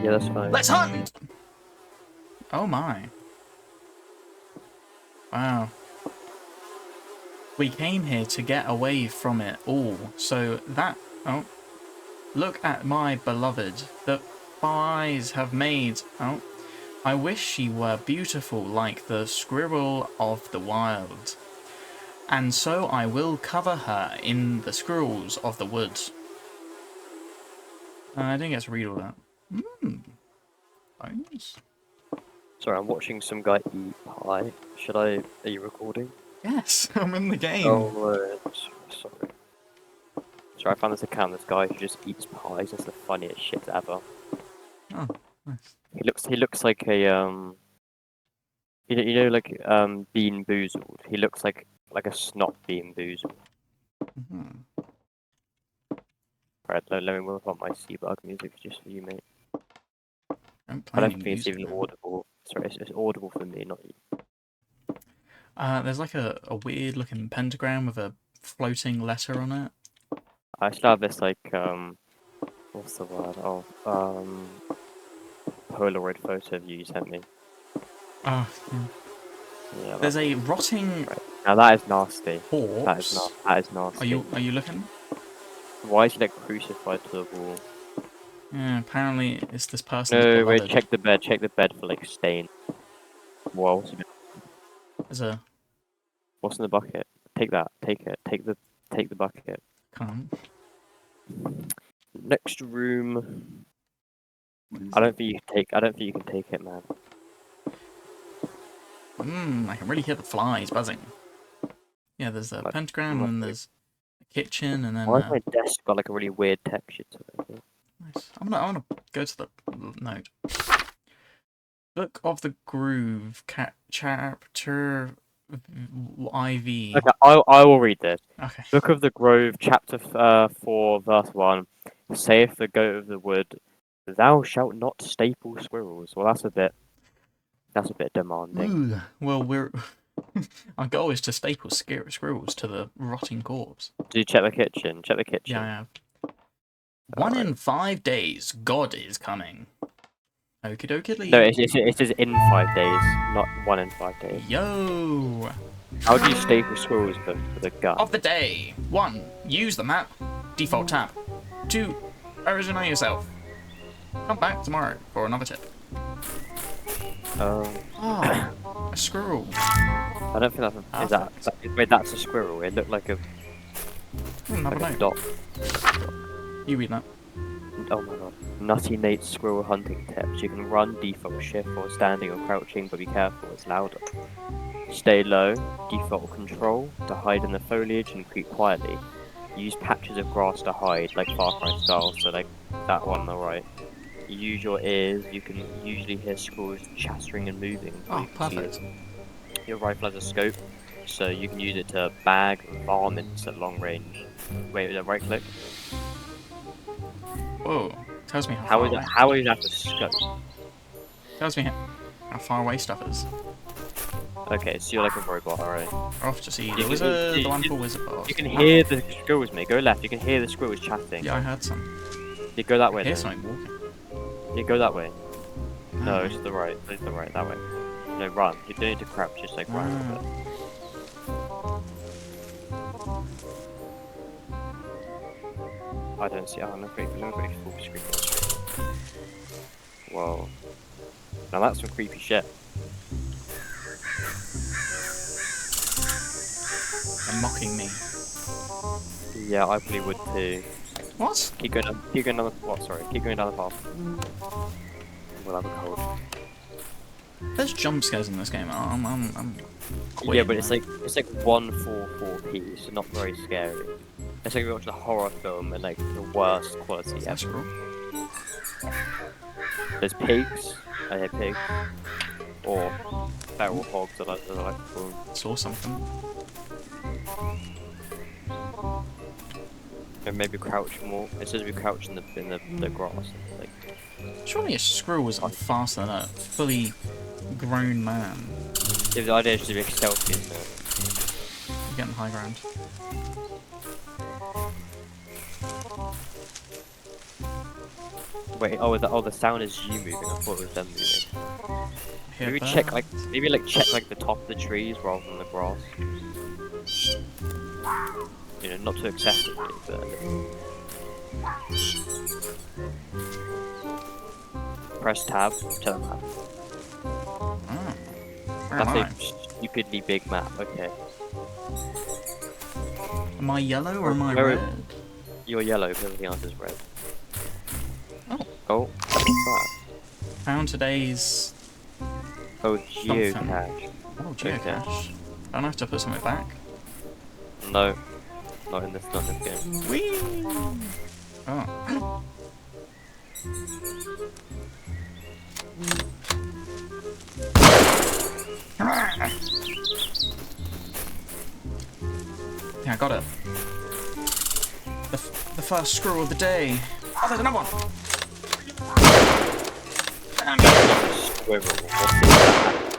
Yeah, that's fine. Let's hunt! Oh my. Wow. We came here to get away from it all. So that... Oh. Look at my beloved. The flies have made... Oh. I wish she were beautiful like the squirrel of the wild. And so I will cover her in the squirrels of the woods. I didn't get to read all that. Bones? Sorry, I'm watching some guy eat pie. Are you recording? Yes, I'm in the game. Oh, sorry. Sorry, I found this account, this guy who just eats pies. That's the funniest shit ever. Oh, nice. He looks like a, like, Bean Boozled. He looks like a snot Bean Boozled. Right, let me whip up my Seabug music just for you, mate. I don't think it's even audible. Sorry, it's audible for me, not you. There's like a weird looking pentagram with a floating letter on it. I still have this, like, what's the word? Oh, Polaroid photo of you sent me. Oh, yeah. Yeah, There's a rotting right. Now that is nasty. corpse. That is nasty. Are you looking? Why is he like crucified to the wall? Yeah, apparently it's this person's No, beloved. wait, check the bed for like stain. Whoa. There's a... What's in the bucket? Take that. Take it. Take the bucket. Can't. Next room. I don't think you can take it, man. I can really hear the flies buzzing. Yeah, there's a pentagram, and then there's a kitchen, and then... Why has my desk got like a really weird texture to it? Nice. I'm gonna go to the note. Book of the Groove, chapter IV. Okay, I will read this. Okay. Book of the Grove, chapter 4, verse 1. Saith the goat of the wood, thou shalt not staple squirrels. Well, that's a bit demanding. Ooh, well, our goal is to staple squirrels to the rotting corpse. Did you check the kitchen? Check the kitchen. Yeah, I have. 1 in 5 days, God is coming. Okie dokie. No, it says in 5 days, not 1 in 5 days. Yo! How do you staple squirrels with a gun? Of the day. 1. Use the map. Default tab. 2. Originate yourself. Come back tomorrow for another tip. Oh, a squirrel. I don't think wait, that's a squirrel. It looked like a dot. You read that. Oh my god. Nutty Nate's squirrel hunting tips. You can run, default shift, or standing or crouching, but be careful, it's louder. Stay low, default control, to hide in the foliage and creep quietly. Use patches of grass to hide, like Far Cry style, so like that one on the right. Use your ears, you can usually hear squirrels chattering and moving. Oh, perfect. Your rifle has a scope, so you can use it to bag varmints at long range. Wait, with a right click. Whoa, tells me how is that a scope? Tells me how far away stuff is. Okay, so you're like a robot, alright. Off to see the wizard, the wonderful wizard boss. You can hear the squirrels, mate. Go left, you can hear the squirrels chatting. Yeah, I heard some. You go that way. I hear something walking. You go that way. No, it's the right. It's the right, that way. No, run. You don't need to crouch, just like run a bit. I don't see. Oh, let me quickly full screen. Whoa. Now that's some creepy shit. They're mocking me. Yeah, I probably would too. What? Keep going down the what? Sorry, keep going down the path. We'll have a cold. There's jump scares in this game. I'm yeah, but it's like 144p, so not very scary. It's like you're watching a horror film and like the worst quality ever. There's pigs. I hear pigs. Or feral hogs. I like to call them. Saw something. And maybe crouch more. It says we crouch in the grass. Like. Surely a squirrel was faster than a fully grown man. Yeah, the idea is to be stealthy, isn't it? You're getting high ground. Wait, the sound is you moving. I thought it was them moving. Hear Maybe birds. check check the top of the trees rather than the grass. You know, not too excessively, but press tab. Tell them that. Oh. Where am I? That's a stupidly big map. Okay. Am I yellow or am I Where- red? You're yellow because everything else is red. Oh. Oh, what's that? Found today's... Oh, Something. geocache. Oh, geocache. Don't I have to put something back? No, not in this game. Whee! Oh. Yeah, I got it. The first squirrel of the day. Oh, there's another one! Damn you. That's not a squirrel. What's that?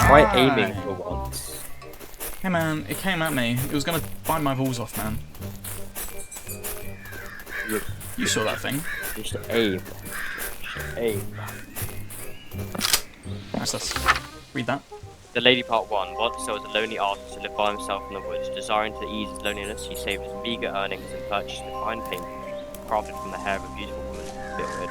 Try Alright. aiming for once. Hey man, it came at me. It was gonna bite my balls off, man. You saw that thing. You should aim. Aim. What's this? Read that. The Lady Part 1. Once there was a lonely artist who lived by himself in the woods. Desiring to ease his loneliness, he saved his meagre earnings and purchased a fine paint crafted from the hair of a beautiful woman, Bearded.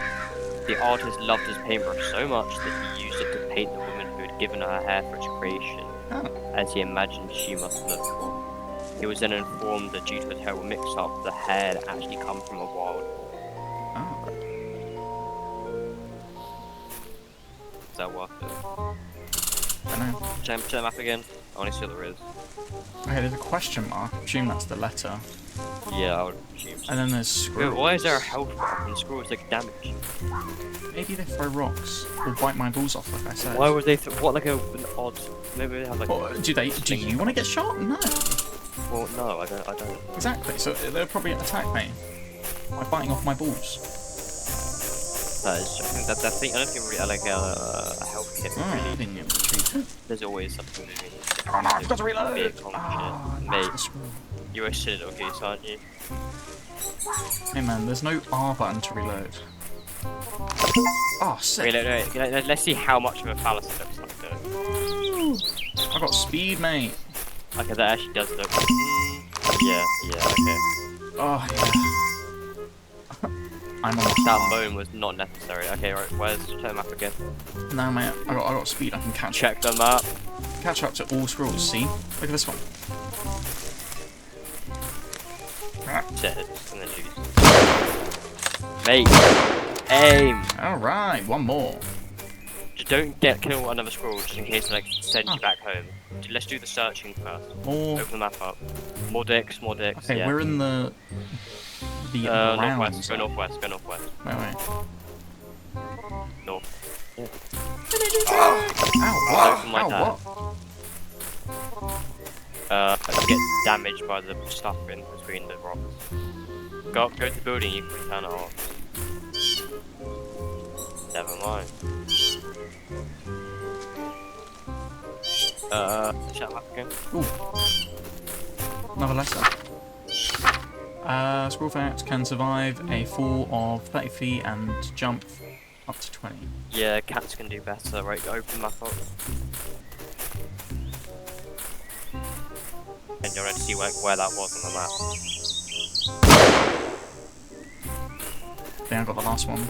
The artist loved his paintbrush so much that he used it to paint the woman who had given her hair for its creation, as he imagined she must look. He was then informed that due to a terrible mix-up, the hair had actually come from a wild boar. Oh. Is that worth it? I don't know. Check the map again. I want to see what there is. Okay, there's a question mark. I assume that's the letter. Yeah, I would assume so. And then there's squirrels. Wait, why is there a health bar and squirrels take damage? Maybe they throw rocks or bite my balls off, like I said. Why would they? What like an odd? Maybe they have like. Or do you want to get shot? No. Well, no, I don't. Exactly. So they'll probably attack me by biting off my balls. That is. I think that thing. I don't think really like a health kit. Oh, I Really, didn't get retreat. there's always something moving. Oh no, I've got to reload. Vehicle and Ah, shit. that's Mate, the squirrel. you're a shit little goose, aren't you? Hey man, there's no R button to reload. Oh, sick. Wait, let's see how much of a fallacy looks like though. I got speed, mate. Okay, that actually does look. Yeah, okay. Oh yeah. I'm on the That hard. moan was not necessary. Okay, right, where's check the map again? No, mate. I got speed. I can Check the map. catch up to all squirrels. See? Look at this one. Dead, and then lose. Mate, aim! Alright, one more. Just don't kill another squirrel just in case like send you back home. Let's do the searching first. More. Open the map up. More dicks, Okay, yeah. we're in the northwest, rounds. go northwest. Wait. North. Yeah. Ow, Open like that. You get damaged by the stuff in between the rocks. Go to the building, you can turn it off. Never mind. Shut up again. Ooh. Another letter. Squirrel facts can survive a fall of 30 feet and jump up to 20. Yeah, cats can do better, right? Open map up. And you're going to see where that was on the map. I think I got the last one.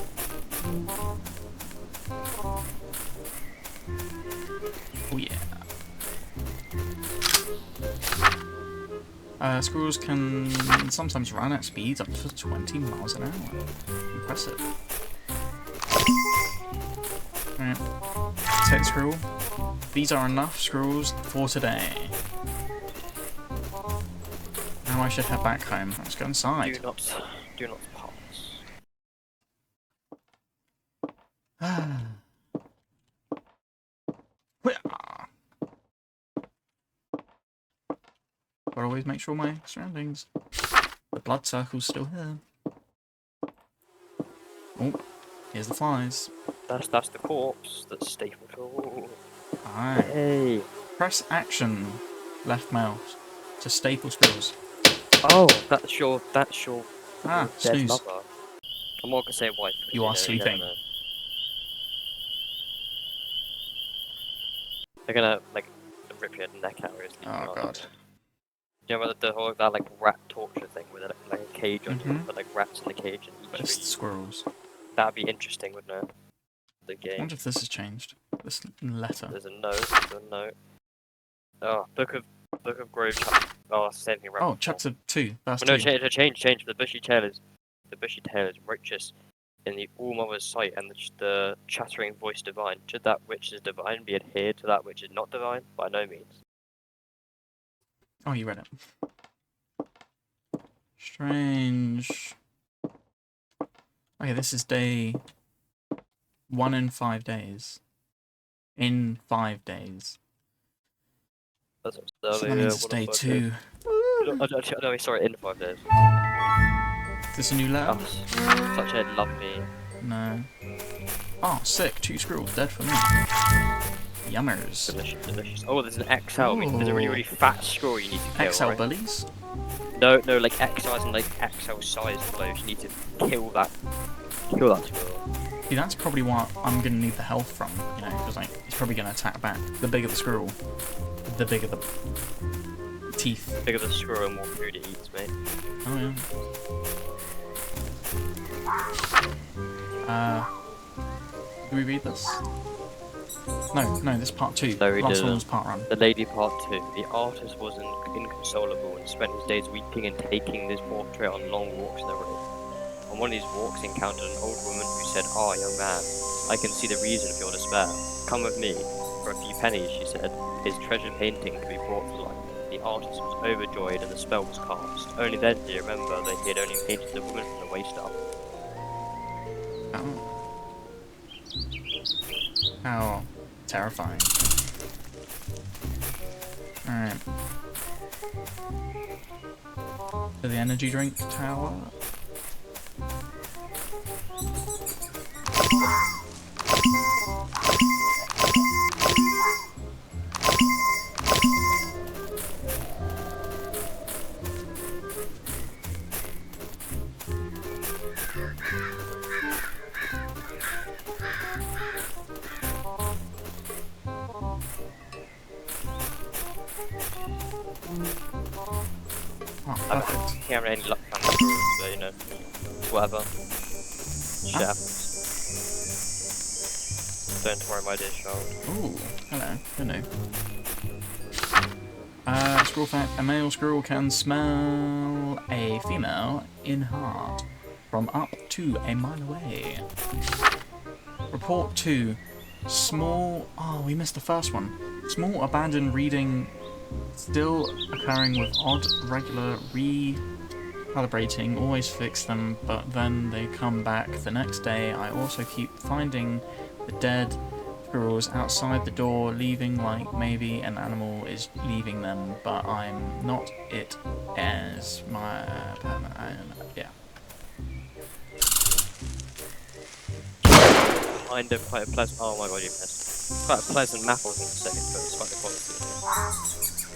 Oh yeah. Squirrels can sometimes run at speeds up to 20 miles an hour. Impressive. Alright. Take the squirrel. These are enough squirrels for today. Now I should head back home. Let's go inside. Do not pass. But always make sure my surroundings. The blood circle's still here. Oh, here's the flies. That's the corpse that's stapled. Oh. Alright. Hey. Press action, left mouse, to staple squirrels. Oh, that's your Ah, dead snooze. mother. I'm not gonna say wife. You are never sleeping. know. They're gonna like rip your neck out. Oh god. You know about the whole that like rat torture thing with like a cage on you, but like rats in the cage and you Just the squirrels. That'd be interesting, wouldn't it? The I game. wonder if this has changed. This letter. There's a note. There's a note. Oh, Book of Grove. Oh, same thing. Oh, chapter 2. That's no, 2. change. The bushy tail is righteous in the All Mother's sight, and the chattering voice divine. Should that which is divine be adhered to that which is not divine? By no means. Oh, you read it. Strange. Okay, this is day 1 in 5 days. In 5 days. That's So that means it's day 2. No, sorry, in 5 days. Is this a new letter? Oh, such a lovely. No. Oh, sick. 2 squirrels dead for me. Yummers. Delicious. Oh, there's an XL. There's a really fat squirrel you need to kill. XL right? bullies? No, like XL and like XL size blows. You need to kill that squirrel. See, that's probably what I'm gonna need the health from, you know, because like he's probably gonna attack back. The bigger the squirrel, the bigger the teeth. The bigger the squirrel, the more food it eats, mate. Oh yeah. Do we read this? No, this is part 2. No, we Last didn't. one was part 1. The lady part 2. The artist was inconsolable and spent his days weeping and taking this portrait on long walks in the road. On one of these walks, he encountered an old woman who said, "Ah, young man, I can see the reason for your despair. Come with me. For a few pennies," she said, "his treasured painting can be brought to life." The artist was overjoyed and the spell was cast. Only then did he remember that he had only painted the woman from the waist up. Oh. How terrifying. Alright. To the energy drink tower. Oh, I perfect. can't have any luck on the squirrels, but you know, whatever. Shit happens. Don't worry, my dear child. Ooh, hello. Hello. Squirrel fact: a male squirrel can smell a female in heart from up to a mile away. Report 2. Small... Oh, we missed the first one. Small abandoned reading still occurring with odd, regular recalibrating. Always fix them, but then they come back the next day. I also keep finding the dead squirrels outside the door, leaving like maybe an animal is leaving them, but I'm not it as my... yeah. Kind of quite a pleasant. Oh my god, you missed. Quite a pleasant map, I was going to say, but it's quite the quality.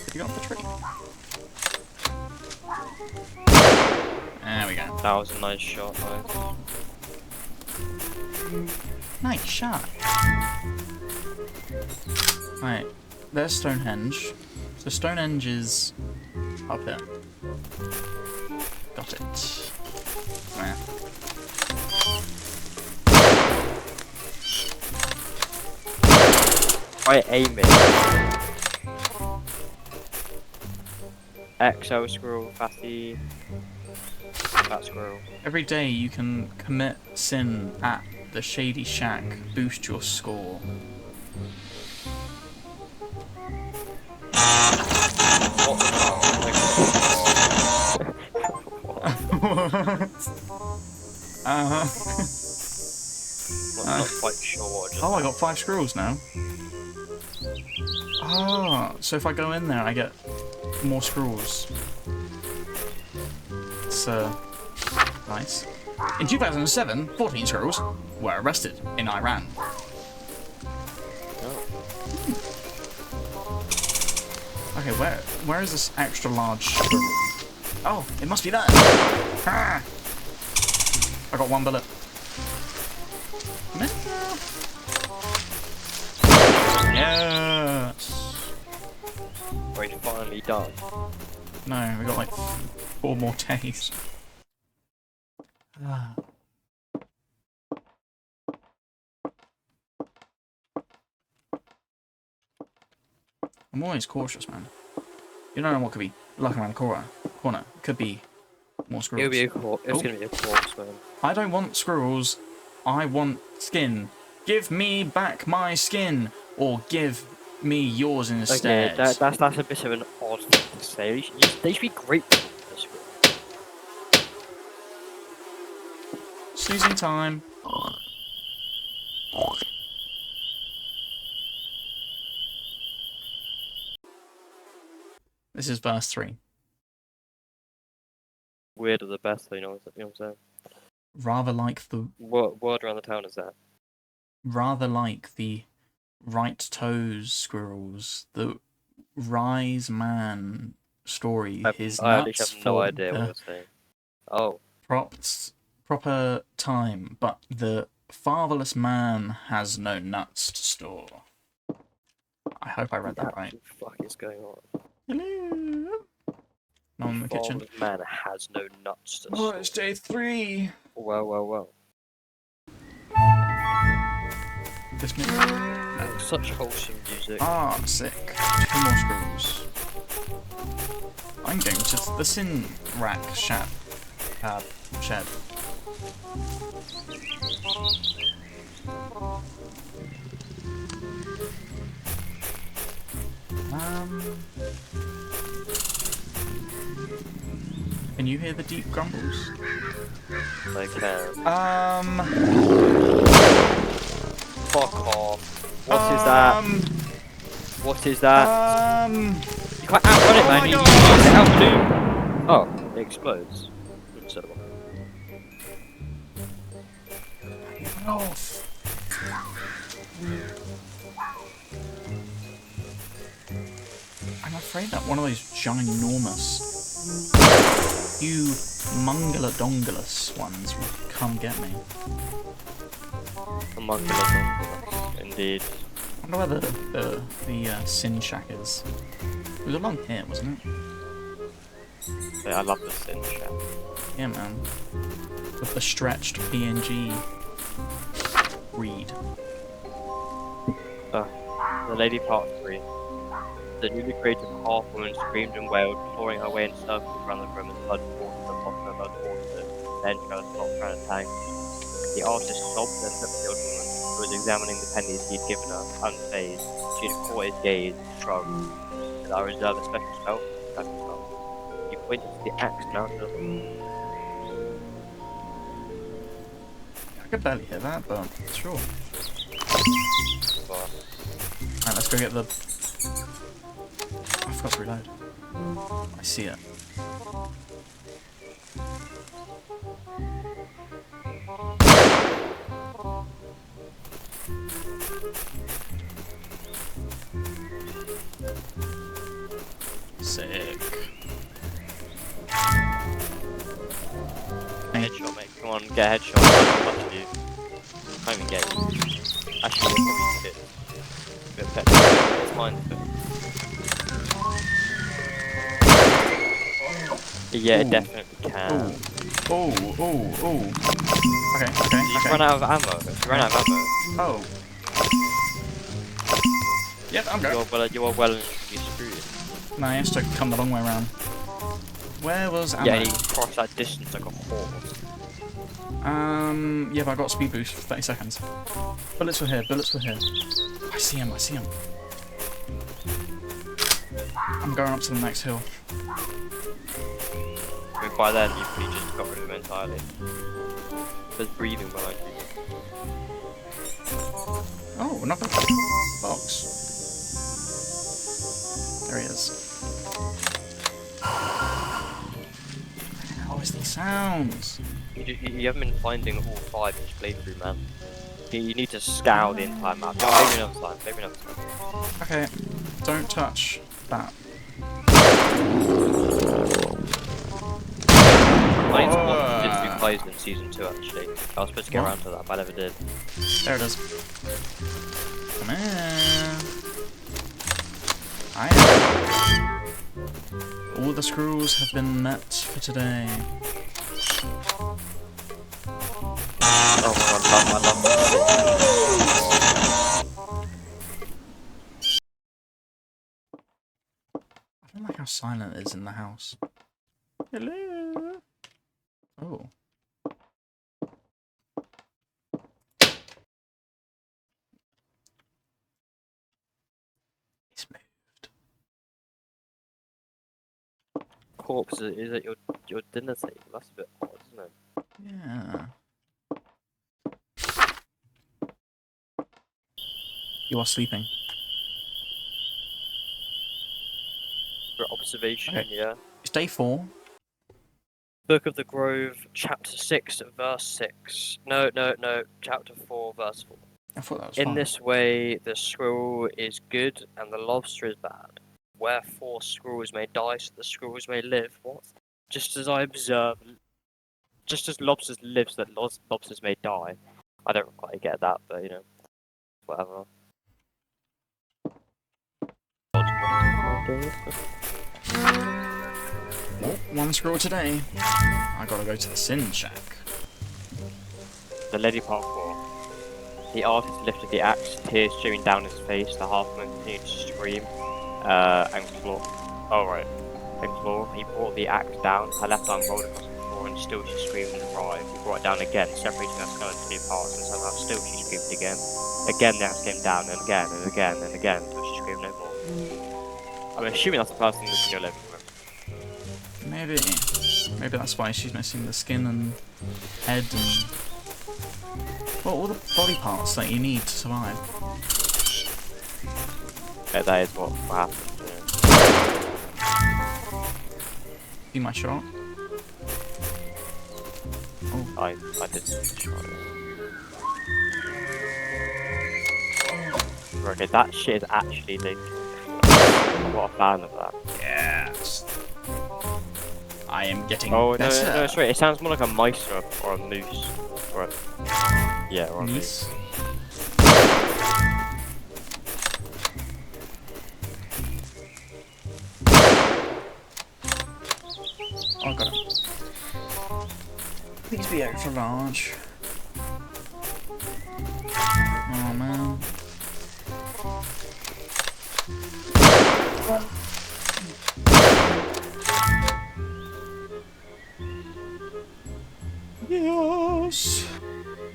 Did you go off the tree? There we go. That was a nice shot, though. Nice shot. Right, there's Stonehenge. So Stonehenge is up here. Got it. There. Try aiming. XO squirrel, fatty. Fat squirrel. Every day you can commit sin at the Shady Shack. Boost your score. What? I'm not quite sure what I just... Oh, I got 5 squirrels now. Ah, so if I go in there, I get more squirrels. It's nice. In 2007, 14 squirrels were arrested in Iran. Okay, where is this extra large squirrel? Oh, it must be that. Ah! I got 1 bullet. Yes. Are you finally done? No, we got like 4 more days. Ah. I'm always cautious, man. You don't know what could be lurking around the corner. It could be more squirrels. It's gonna be a corpse, man. I don't want squirrels. I want skin. Give me back my skin, or give me yours instead. Okay, that's a bit of an odd thing to say. They should be grateful for this. Snoozing time. This is verse 3. Weird are the best, you know what I'm saying? Rather like the What word around the town is that? right toes squirrels, the rise man story. His I actually nuts have no for idea what the you're saying. Oh, proper time, but the fatherless man has no nuts to store. I hope I read that right. What the fuck is going on? Hello. No one in the kitchen. The man has no nuts to Oh, store. it's day 3. Well. This music. Oh, such wholesome music. Ah, sick. 2 more screws. I'm going to the sin rack shed. Can you hear the deep grumbles? I can. Fuck off. What is that? What is that? You can't outrun it, man. You need to outdo. Oh, it explodes. So. Off. I'm afraid that one of those ginormous, humongulous ones will come get me. Indeed. I wonder where the sin shack is. It was along here, wasn't it? Yeah, I love the sin shack. Yeah, man. With the stretched PNG read. The Lady Part 3. The newly created half-woman screamed and wailed, clawing her way in circles around the room and blood poured from the bottom of her torso. Then she was not trying to tang. The artist sobbed and looked at the old woman, who was examining the pennies he'd given her, unfazed. She had caught his gaze, shrugged. "Did I reserve a special spell?" He pointed to the axe mounted on the I could barely hear that, but sure. bar. Alright, let's go get the... I forgot to reload. I see it. Sick. Headshot, mate. Come on, get a headshot. I don't want to do. Can't even get it. Actually, you'll probably hit. Bit of petrol. It's mine. Yeah, it definitely can. Oh. Okay. You run out of ammo. Oh. Yep, I'm going. You are well and truly screwed. No, he has to come the long way around. Where was ammo? Yeah, and you cross that distance like a horse. Yeah, but I got speed boost for 30 seconds. Bullets were here. I see him. I'm going up to the next hill. I mean, by then, you've probably just got rid of him entirely. There's breathing behind you. Oh, another box. There he is. What is these sounds? You haven't been finding all 5 each playthrough, man. You need to scour the entire map. Oh, maybe another time. Okay, don't touch that. I need to watch this dies in season 2 actually. I was supposed to get around to that, but I never did. There it is. Come in. All the screws have been met for today. Oh my god, I love this. I don't like how silent it is in the house. Hello. Oh. It's moved. Corpse is at your dinner table. That's a bit odd, isn't it? Yeah. You are sleeping. For observation, Okay. yeah. It's day 4. Book of the Grove, chapter 6, verse 6. No, chapter 4, verse 4. I thought that was In fine. this way, the squirrel is good and the lobster is bad. Wherefore squirrels may die, so the squirrels may live. What? Just as I observe, just as lobsters live, so that lobsters may die. I don't quite get that, but you know, whatever. One scroll today. I gotta go to the Sin Shack. The Lady Part 4. The artist lifted the axe, tears streaming down his face. The halfman continued to scream and claw. Oh, right. And claw. He brought the axe down. Her left arm rolled across the floor, and still she screamed and writhed. He brought it down again, separating her skull into two parts, and somehow still she screamed again. Again, the axe came down, and again, and again, and again, until she screamed no more. I'm assuming that's the person that's in your living room. Maybe. Maybe that's why she's missing the skin and head and... well, all the body parts that you need to survive. Yeah, that is what happened. See my shot? Oh. I did try it. Okay, that shit is actually dangerous. I'm not a fan of that. Yes. I am getting Oh, better. no, sorry, it sounds more like a mice or a moose. Or a... yeah, or a moose. Oh, got him. Please be extra large. Oh, man. Yes!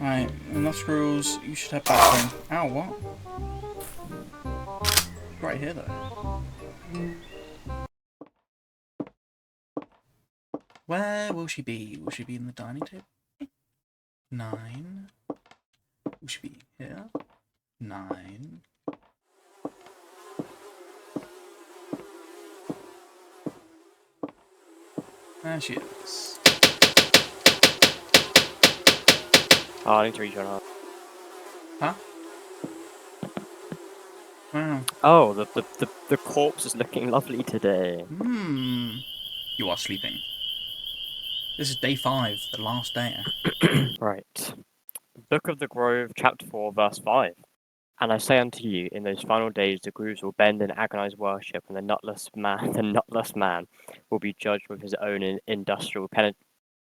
Right, enough screws. You should have back then. Ow, what? Right here, though. Where will she be? Will she be in the dining table? 9. Will she be here? 9. There she is. Oh, I need to rejoin her. Huh? Wow. Oh, the corpse is looking lovely today. You are sleeping. This is day 5, the last day. Right. Book of the Grove, chapter 4, verse 5. And I say unto you, in those final days the grooves will bend in agonized worship, and the nutless man will be judged with his own industrial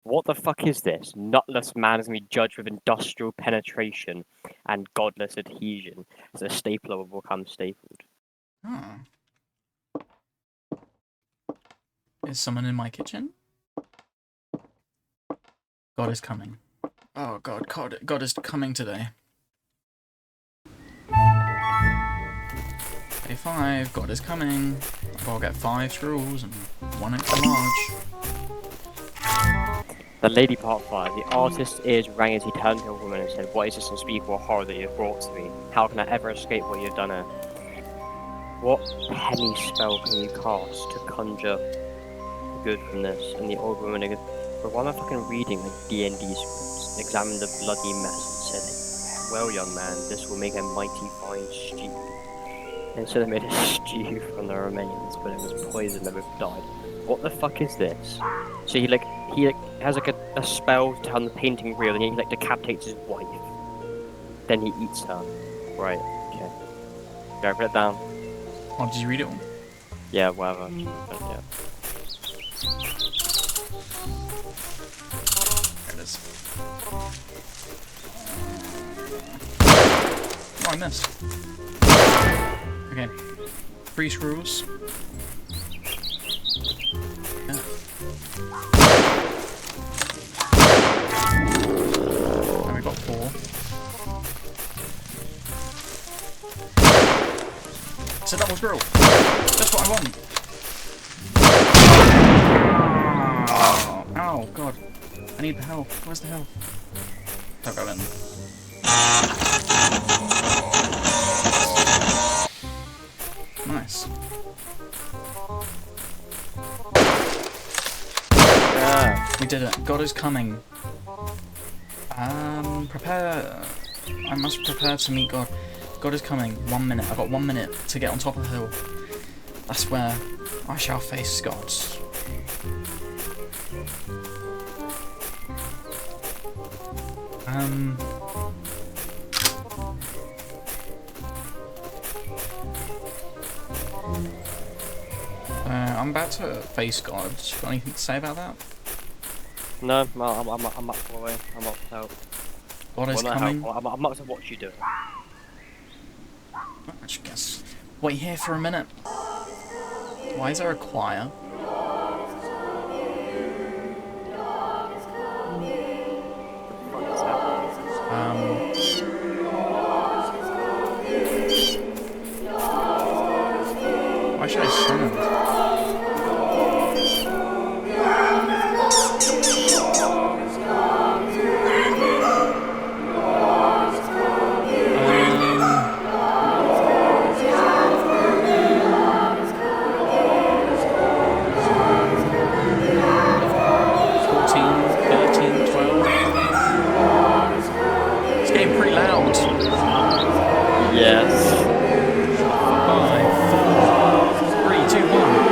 What the fuck is this? Nutless man is going to be judged with industrial penetration and godless adhesion, as a stapler will become stapled. Oh. Is someone in my kitchen? God is coming. Oh God, God is coming today. Day 5, God is coming. I've got to get 5 screws and 1 extra large. The Lady Part 5. The artist's ears rang as he turned to a woman and said, "What is this unspeakable horror that you have brought to me? How can I ever escape what you have done here? What penny spell can you cast to conjure good from this?" And the old woman goes, "But while I'm fucking reading like D&D scripts, examined the bloody mess and said, 'Well, young man, this will make a mighty fine stew.' And so they made a stew from the remains, but it was poison that both died. What the fuck is this?" So he he like, has like a spell to turn the painting real, and he like decapitates his wife. Then he eats her. Right. Okay. Go put it down. Oh, did you read it all? Yeah. Whatever. Yeah. There it is. Oh, I missed. Okay. 3 squirrels. Yeah. And we got 4. It's a double squirrel. That's what I want. Oh, ow, God. I need the health. Where's the health? Don't go in. Nice. Yeah. We did it. God is coming. Prepare. I must prepare to meet God. God is coming. 1 minute. I've got 1 minute to get on top of the hill. That's where I shall face God. I'm about to face God. Got anything to say about that? No, I'm up for it. I'm up to help. God is Well, not coming. help. I'm up to watch you do it. I should guess. Wait here for a minute. Why is there a choir? What's happening? Why should I stand? It's getting pretty loud. Yes. 5, 4, 3, 2, 1.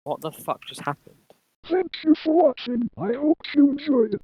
What the fuck just happened? Thank you for watching. I hope you enjoyed it.